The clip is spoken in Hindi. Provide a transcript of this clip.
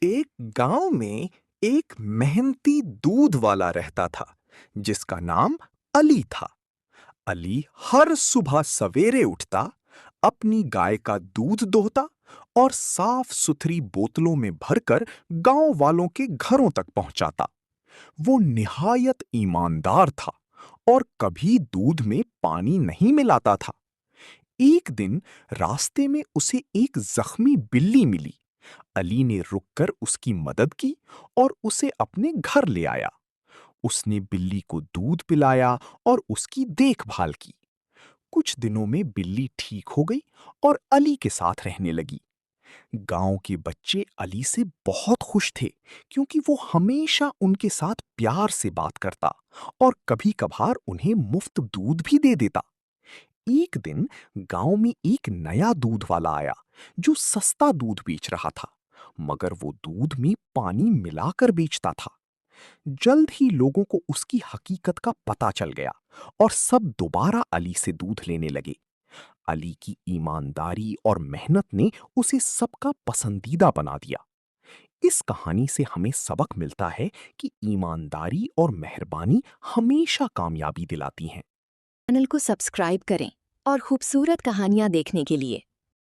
एक गांव में एक मेहनती दूध वाला रहता था जिसका नाम अली था। अली हर सुबह सवेरे उठता, अपनी गाय का दूध दोहता और साफ सुथरी बोतलों में भरकर गांव वालों के घरों तक पहुंचाता। वो निहायत ईमानदार था और कभी दूध में पानी नहीं मिलाता था। एक दिन रास्ते में उसे एक जख्मी बिल्ली मिली। अली ने रुककर उसकी मदद की और उसे अपने घर ले आया। उसने बिल्ली को दूध पिलाया और उसकी देखभाल की। कुछ दिनों में बिल्ली ठीक हो गई और अली के साथ रहने लगी। गांव के बच्चे अली से बहुत खुश थे क्योंकि वो हमेशा उनके साथ प्यार से बात करता और कभी-कभार उन्हें मुफ्त दूध भी दे देता। एक दिन गांव में एक नया दूध वाला आया जो सस्ता दूध बेच रहा था, मगर वो दूध में पानी मिलाकर बेचता था। जल्द ही लोगों को उसकी हकीकत का पता चल गया और सब दोबारा अली से दूध लेने लगे। अली की ईमानदारी और मेहनत ने उसे सबका पसंदीदा बना दिया। इस कहानी से हमें सबक मिलता है कि ईमानदारी और मेहरबानी हमेशा कामयाबी दिलाती हैं। चैनल को सब्सक्राइब करें और खूबसूरत कहानियाँ देखने के लिए।